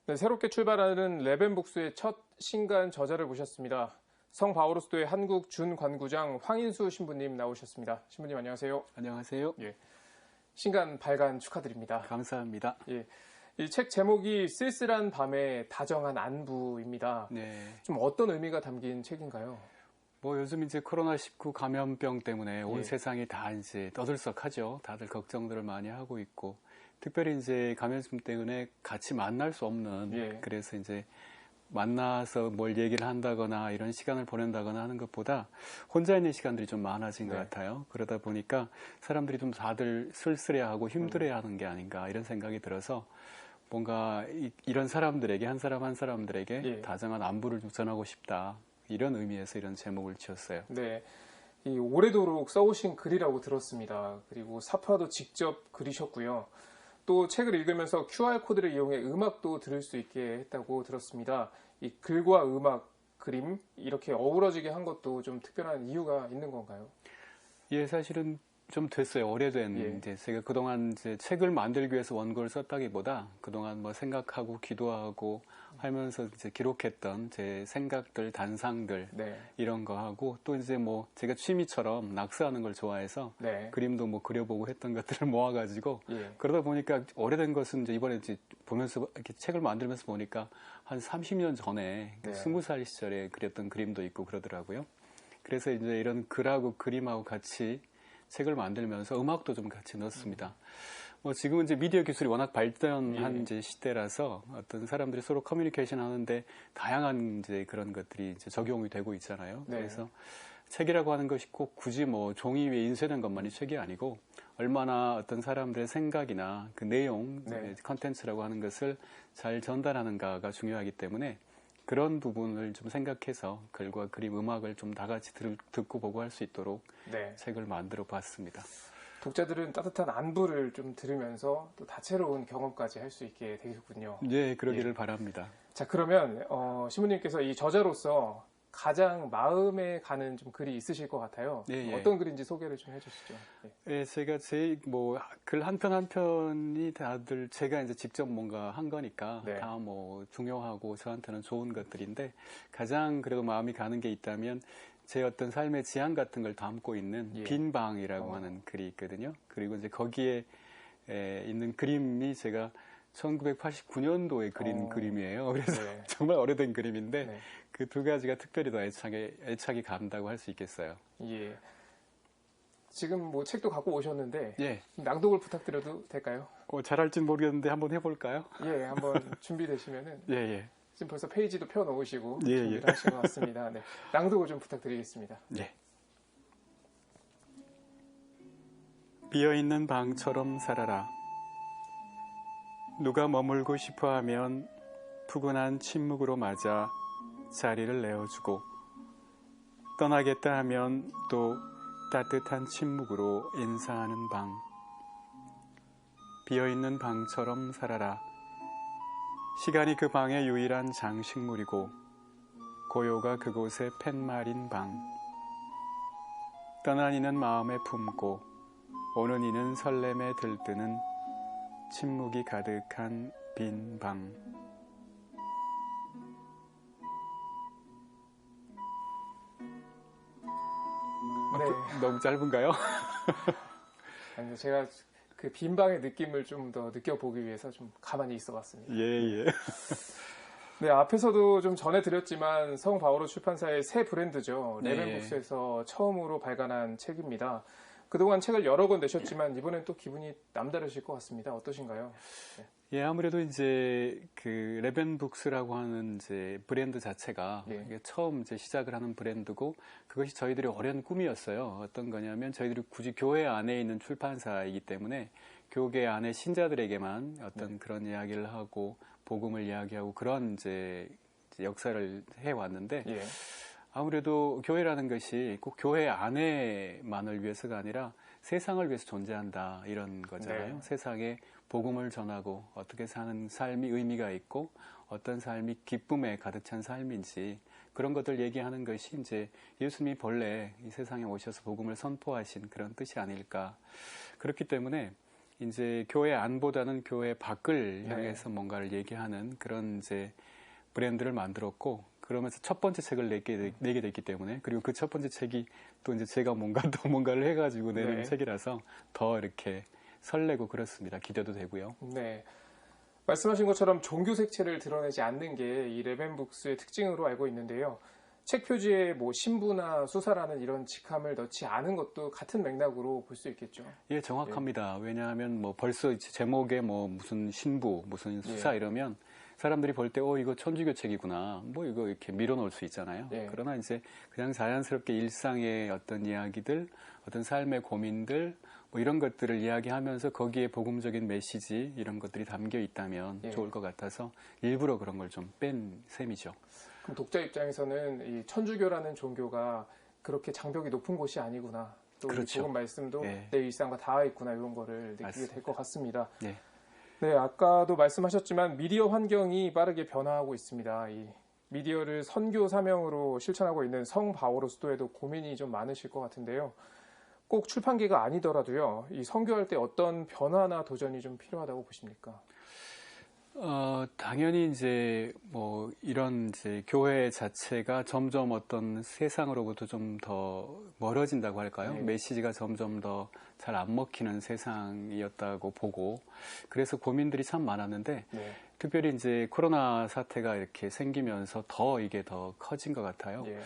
네, 새롭게 출발하는 레벤북스의 첫 신간 저자를 모셨습니다. 성 바오로스도의 한국 준관구장 황인수 신부님 나오셨습니다. 신부님 안녕하세요. 안녕하세요. 예, 신간 발간 축하드립니다. 감사합니다. 예, 이 책 제목이 쓸쓸한 밤의 다정한 안부입니다. 네. 좀 어떤 의미가 담긴 책인가요? 뭐 요즘 이제 코로나19 감염병 때문에 온 예. 세상이 다 이제 떠들썩하죠. 다들 걱정들을 많이 하고 있고, 특별히 이제 감염증 때문에 같이 만날 수 없는, 예. 그래서 이제 만나서 뭘 얘기를 한다거나 이런 시간을 보낸다거나 하는 것보다 혼자 있는 시간들이 좀 많아진 것 같아요. 그러다 보니까 사람들이 좀 다들 쓸쓸해하고 힘들어하는 게 아닌가 이런 생각이 들어서 뭔가 이런 사람들에게 한 사람 한 사람들에게 예. 다정한 안부를 좀 전하고 싶다. 이런 의미에서 이런 제목을 지었어요. 네, 이 오래도록 써오신 글이라고 들었습니다. 그리고 사파도 직접 그리셨고요. 또 책을 읽으면서 QR코드를 이용해 음악도 들을 수 있게 했다고 들었습니다. 이 글과 음악, 그림 이렇게 어우러지게 한 것도 좀 특별한 이유가 있는 건가요? 예, 사실은 좀 됐어요. 오래된 예. 이제 제가 그동안 이제 책을 만들기 위해서 원고를 썼다기보다 그동안 뭐 생각하고 기도하고 하면서 이제 기록했던 제 생각들, 단상들 네. 이런 거 하고 또 이제 뭐 제가 취미처럼 낙서하는 걸 좋아해서 네. 그림도 뭐 그려보고 했던 것들을 모아가지고 예. 그러다 보니까 오래된 것은 이제 이번에 이제 보면서 이렇게 책을 만들면서 보니까 한 30년 전에 네. 20살 시절에 그렸던 그림도 있고 그러더라고요. 그래서 이제 이런 글하고 그림하고 같이 책을 만들면서 음악도 좀 같이 넣었습니다. 뭐 지금은 이제 미디어 기술이 워낙 발전한 예. 이제 시대라서 어떤 사람들이 서로 커뮤니케이션 하는데 다양한 이제 그런 것들이 이제 적용이 되고 있잖아요. 네. 그래서 책이라고 하는 것이 꼭 굳이 뭐 종이 위에 인쇄된 것만이 책이 아니고 얼마나 어떤 사람들의 생각이나 그 내용, 네. 컨텐츠라고 하는 것을 잘 전달하는가가 중요하기 때문에 그런 부분을 좀 생각해서 글과 그림, 음악을 좀 다 같이 듣고 보고 할 수 있도록 네. 책을 만들어 봤습니다. 독자들은 따뜻한 안부를 좀 들으면서 또 다채로운 경험까지 할 수 있게 되겠군요. 네, 그러기를 예. 바랍니다. 자, 그러면 신부님께서 이 저자로서 가장 마음에 가는 좀 글이 있으실 것 같아요. 예, 예. 어떤 글인지 소개를 좀 해주시죠. 예. 예, 제가 제 뭐 글 한 편 한 편이 다들 제가 이제 직접 뭔가 한 거니까 네. 다 뭐 중요하고 저한테는 좋은 것들인데 가장 그래도 마음이 가는 게 있다면 제 어떤 삶의 지향 같은 걸 담고 있는 예. 빈 방이라고 하는 글이 있거든요. 그리고 이제 거기에 있는 그림이 제가 1989년도에 그린 그림이에요. 그래서 네. 정말 오래된 그림인데 네. 그 두 가지가 특별히 더 애착이 간다고 할 수 있겠어요. 예. 지금 뭐 책도 갖고 오셨는데 예. 낭독을 부탁드려도 될까요? 잘할진 모르겠는데 한번 해볼까요? 예, 한번 준비되시면은 예, 예. 지금 벌써 페이지도 펴 놓으시고 예, 준비를 예. 하신 것 같습니다. 네. 낭독을 좀 부탁드리겠습니다. 예. 비어있는 방처럼 살아라. 누가 머물고 싶어 하면 푸근한 침묵으로 맞아 자리를 내어주고 떠나겠다 하면 또 따뜻한 침묵으로 인사하는 방. 비어있는 방처럼 살아라. 시간이 그 방의 유일한 장식물이고 고요가 그곳의 팻말인 방. 떠난 이는 마음에 품고 오는 이는 설렘에 들뜨는 침묵이 가득한 빈 방. 네. 너무 짧은가요? 아니, 제가 그 빈방의 느낌을 좀 더 느껴보기 위해서 좀 가만히 있어 봤습니다. 예, 예. 네, 앞에서도 좀 전해드렸지만 성 바오로 출판사의 새 브랜드죠. 네. 레벤북스에서 처음으로 발간한 책입니다. 그동안 책을 여러 권 내셨지만 이번엔 또 기분이 남다르실 것 같습니다. 어떠신가요? 네. 예, 아무래도 이제 그 레벤북스라고 하는 이제 브랜드 자체가 예. 이게 처음 이제 시작을 하는 브랜드고 그것이 저희들의 오랜 꿈이었어요. 어떤 거냐면 저희들이 굳이 교회 안에 있는 출판사이기 때문에 교회 안에 신자들에게만 어떤 그런 이야기를 하고 복음을 이야기하고 그런 이제 역사를 해 왔는데 예. 아무래도 교회라는 것이 꼭 교회 안에만을 위해서가 아니라 세상을 위해서 존재한다 이런 거잖아요. 네. 세상에 복음을 전하고 어떻게 사는 삶이 의미가 있고 어떤 삶이 기쁨에 가득 찬 삶인지 그런 것들 얘기하는 것이 이제 예수님이 본래 이 세상에 오셔서 복음을 선포하신 그런 뜻이 아닐까. 그렇기 때문에 이제 교회 안보다는 교회 밖을 네. 향해서 뭔가를 얘기하는 그런 이제 브랜드를 만들었고, 그러면서 첫 번째 책을 내게 됐기 때문에, 그리고 그 첫 번째 책이 또 이제 제가 또 뭔가를 해가지고 내는 네. 책이라서 더 이렇게 설레고 그렇습니다. 기대도 되고요. 네. 말씀하신 것처럼 종교 색채를 드러내지 않는 게 이 레벤북스의 특징으로 알고 있는데요. 책 표지에 뭐 신부나 수사라는 이런 직함을 넣지 않은 것도 같은 맥락으로 볼 수 있겠죠. 예, 정확합니다. 왜냐하면 뭐 벌써 이제 제목에 뭐 무슨 신부, 무슨 수사 예. 이러면 사람들이 볼 때, 이거 천주교 책이구나. 뭐 이거 이렇게 밀어놓을 수 있잖아요. 예. 그러나 이제 그냥 자연스럽게 일상의 어떤 이야기들, 어떤 삶의 고민들, 뭐 이런 것들을 이야기하면서 거기에 복음적인 메시지 이런 것들이 담겨 있다면 예. 좋을 것 같아서 일부러 그런 걸 좀 뺀 셈이죠. 그럼 독자 입장에서는 이 천주교라는 종교가 그렇게 장벽이 높은 곳이 아니구나. 또 그렇죠. 이 복음 말씀도 예. 내 일상과 닿아 있구나. 이런 거를 느끼게 맞습니다. 될 것 같습니다. 네. 네, 아까도 말씀하셨지만 미디어 환경이 빠르게 변화하고 있습니다. 이 미디어를 선교 사명으로 실천하고 있는 성 바오로 수도에도 고민이 좀 많으실 것 같은데요. 꼭 출판계가 아니더라도요. 이 선교할 때 어떤 변화나 도전이 좀 필요하다고 보십니까? 당연히 이제 뭐 이런 이제 교회 자체가 점점 어떤 세상으로부터 좀 더 멀어진다고 할까요? 네. 메시지가 점점 더 잘 안 먹히는 세상이었다고 보고, 그래서 고민들이 참 많았는데, 네. 특별히 이제 코로나 사태가 이렇게 생기면서 더 이게 더 커진 것 같아요. 예.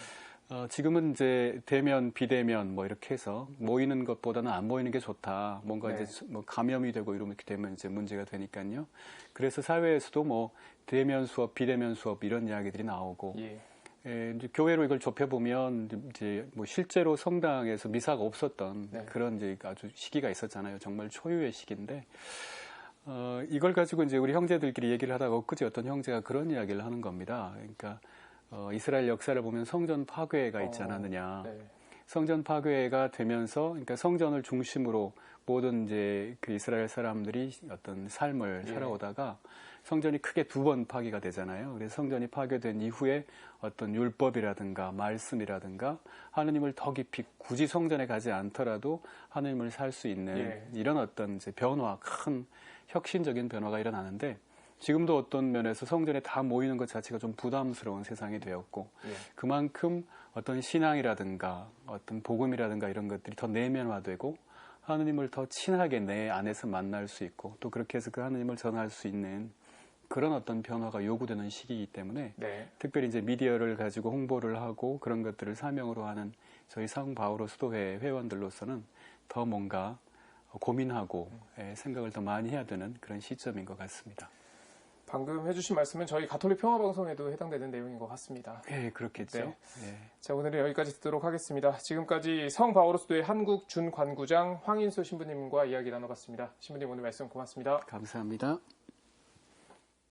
지금은 이제 대면, 비대면 뭐 이렇게 해서 모이는 것보다는 안 모이는 게 좋다. 뭔가 네. 이제 뭐 감염이 되고 이렇게 되면 이제 문제가 되니까요. 그래서 사회에서도 뭐 대면 수업, 비대면 수업 이런 이야기들이 나오고, 예. 이제 교회로 이걸 좁혀보면 이제 뭐 실제로 성당에서 미사가 없었던 네. 그런 이제 아주 시기가 있었잖아요. 정말 초유의 시기인데, 이걸 가지고 이제 우리 형제들끼리 얘기를 하다가 엊그제 어떤 형제가 그런 이야기를 하는 겁니다. 그러니까 이스라엘 역사를 보면 성전 파괴가 있지 않았느냐. 네. 성전 파괴가 되면서, 그러니까 성전을 중심으로 모든 이제 그 이스라엘 사람들이 어떤 삶을 예. 살아오다가 성전이 크게 두 번 파괴가 되잖아요. 그래서 성전이 파괴된 이후에 어떤 율법이라든가 말씀이라든가 하느님을 더 깊이 굳이 성전에 가지 않더라도 하느님을 살 수 있는 예. 이런 어떤 이제 변화, 큰 혁신적인 변화가 일어나는데, 지금도 어떤 면에서 성전에 다 모이는 것 자체가 좀 부담스러운 세상이 되었고, 예. 그만큼 어떤 신앙이라든가 어떤 복음이라든가 이런 것들이 더 내면화되고 하느님을 더 친하게 내 안에서 만날 수 있고, 또 그렇게 해서 그 하느님을 전할 수 있는 그런 어떤 변화가 요구되는 시기이기 때문에, 네. 특별히 이제 미디어를 가지고 홍보를 하고 그런 것들을 사명으로 하는 저희 성 바오로 수도회 회원들로서는 더 뭔가 고민하고 생각을 더 많이 해야 되는 그런 시점인 것 같습니다. 방금 해주신 말씀은 저희 가톨릭 평화방송에도 해당되는 내용인 것 같습니다. 예, 그렇겠죠. 네. 예. 자, 오늘은 여기까지 듣도록 하겠습니다. 지금까지 성 바오로 수도의 한국 준관구장 황인수 신부님과 이야기 나눠봤습니다. 신부님 오늘 말씀 고맙습니다. 감사합니다.